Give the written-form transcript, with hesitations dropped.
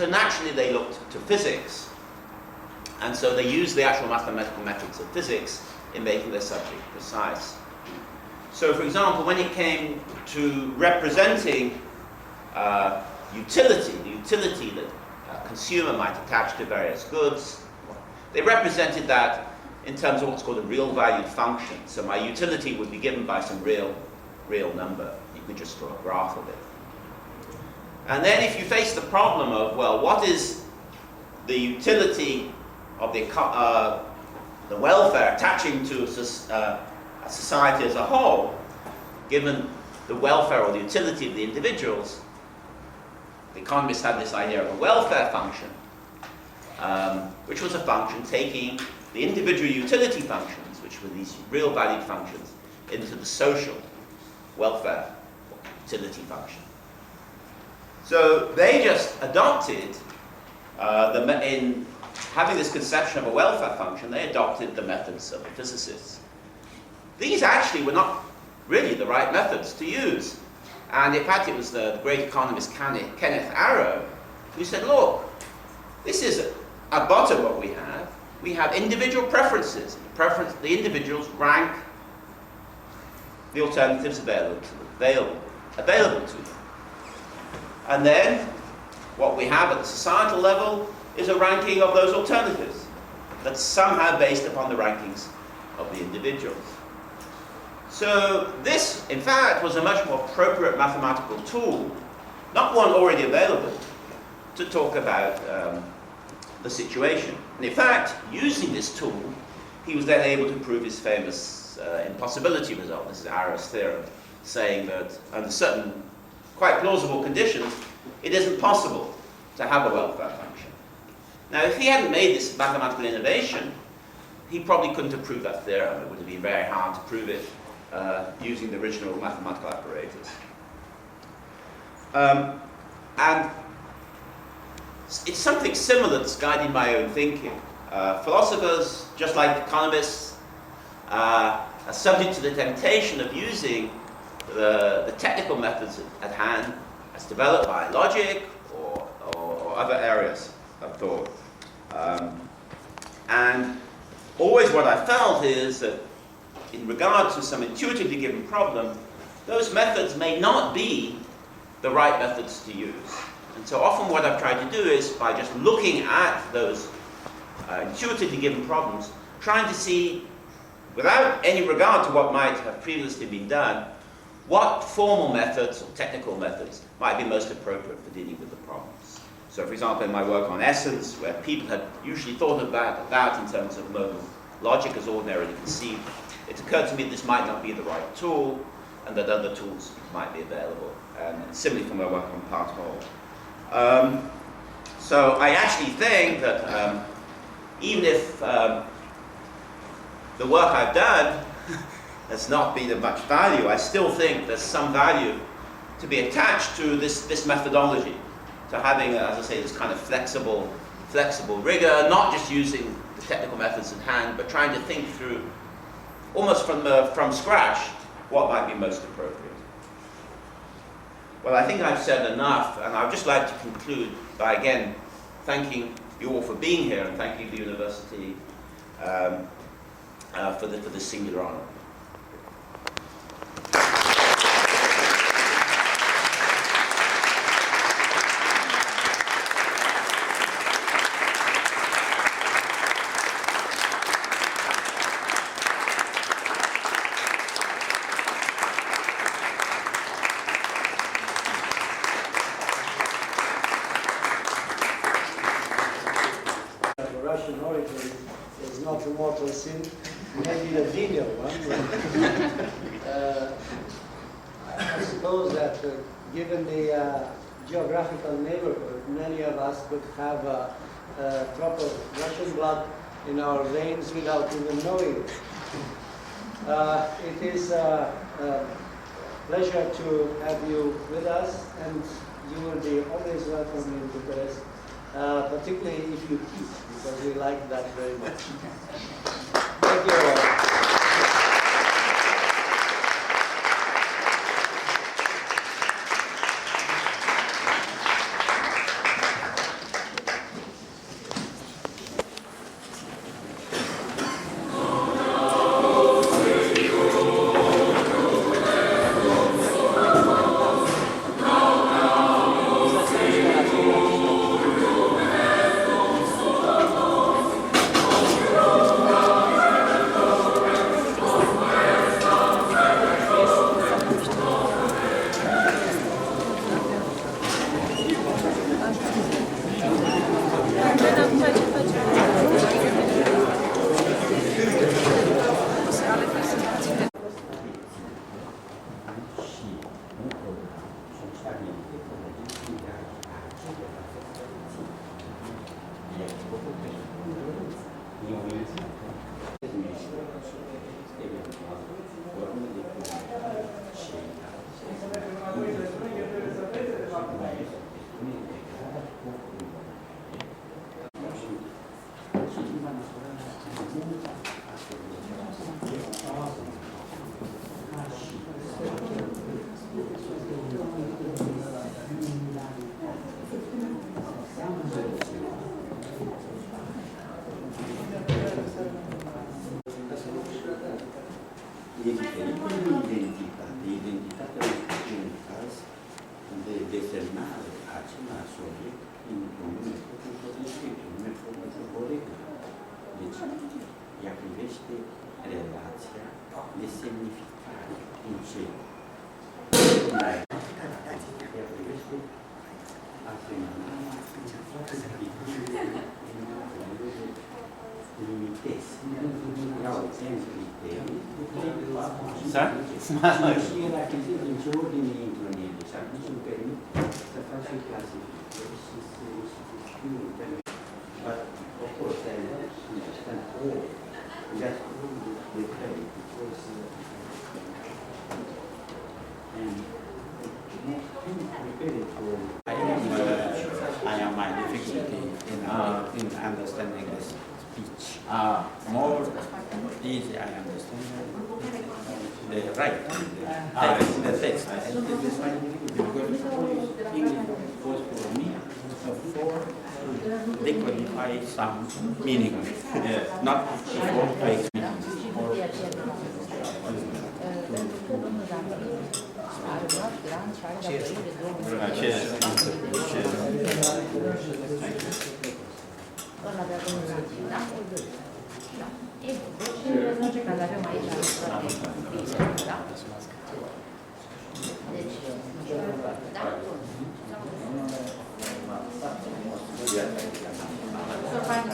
so naturally they looked to physics. And so they used the actual mathematical methods of physics in making their subject precise. So for example, when it came to representing utility, the utility that a consumer might attach to various goods, they represented that in terms of what's called a real valued function. So my utility would be given by some real number. You could just draw a graph of it. And then if you face the problem of, well, what is the utility of the welfare attaching to a society as a whole, given the welfare or the utility of the individuals, the economists had this idea of a welfare function, which was a function taking the individual utility functions, which were these real valued functions, into the social welfare utility function. So they just adopted, in having this conception of a welfare function, they adopted the methods of the physicists. These actually were not really the right methods to use. And in fact, it was the great economist Kenneth Arrow who said, look, this is at bottom what we have. We have individual preferences. The individuals rank the alternatives available to them. And then what we have at the societal level is a ranking of those alternatives that's somehow based upon the rankings of the individuals. So this, in fact, was a much more appropriate mathematical tool, not one already available, to talk about the situation. And in fact, using this tool, he was then able to prove his famous impossibility result. This is Arrow's theorem, saying that under certain quite plausible conditions, it isn't possible to have a welfare function. Now, if he hadn't made this mathematical innovation, he probably couldn't have proved that theorem. It would have been very hard to prove it using the original mathematical apparatus. And it's something similar that's guiding my own thinking. Philosophers, just like economists, are subject to the temptation of using the technical methods at hand as developed by logic or other areas of thought. And always what I felt is that in regard to some intuitively given problem, those methods may not be the right methods to use. And so often what I've tried to do is, by just looking at those intuitively given problems, trying to see, without any regard to what might have previously been done, what formal methods or technical methods might be most appropriate for dealing with the problems. So for example, in my work on essence, where people had usually thought about that in terms of modal logic as ordinarily conceived, it occurred to me that this might not be the right tool, and that other tools might be available. And similarly for my work on part whole. So I actually think that even if the work I've done has not been of much value, I still think there's some value to be attached to this methodology, to having, as I say, this kind of flexible rigor, not just using the technical methods in hand, but trying to think through, almost from scratch, what might be most appropriate. Well, I think I've said enough, and I'd just like to conclude by again thanking you all for being here, and thanking the university for this singular honor. Russian origin is not a mortal sin, maybe a venial one. I suppose that given the geographical neighborhood, many of us could have a drop of Russian blood in our veins without even knowing it. It is a pleasure to have you with us, and you will be always welcome in Bucharest. Particularly if you teach, because we like that very much. Thank you all. Sa? Era che in ordine entro nelle, sa, non sono per me, sta facendo but of course then you understand all just the credit because and prepared for I am my difficulty in understanding this speech. More easy I understand the right, the text. Because English was for me for decodify some meaning, not for fake meaning. Nu știu când avem aici da? Deci, da? Să fac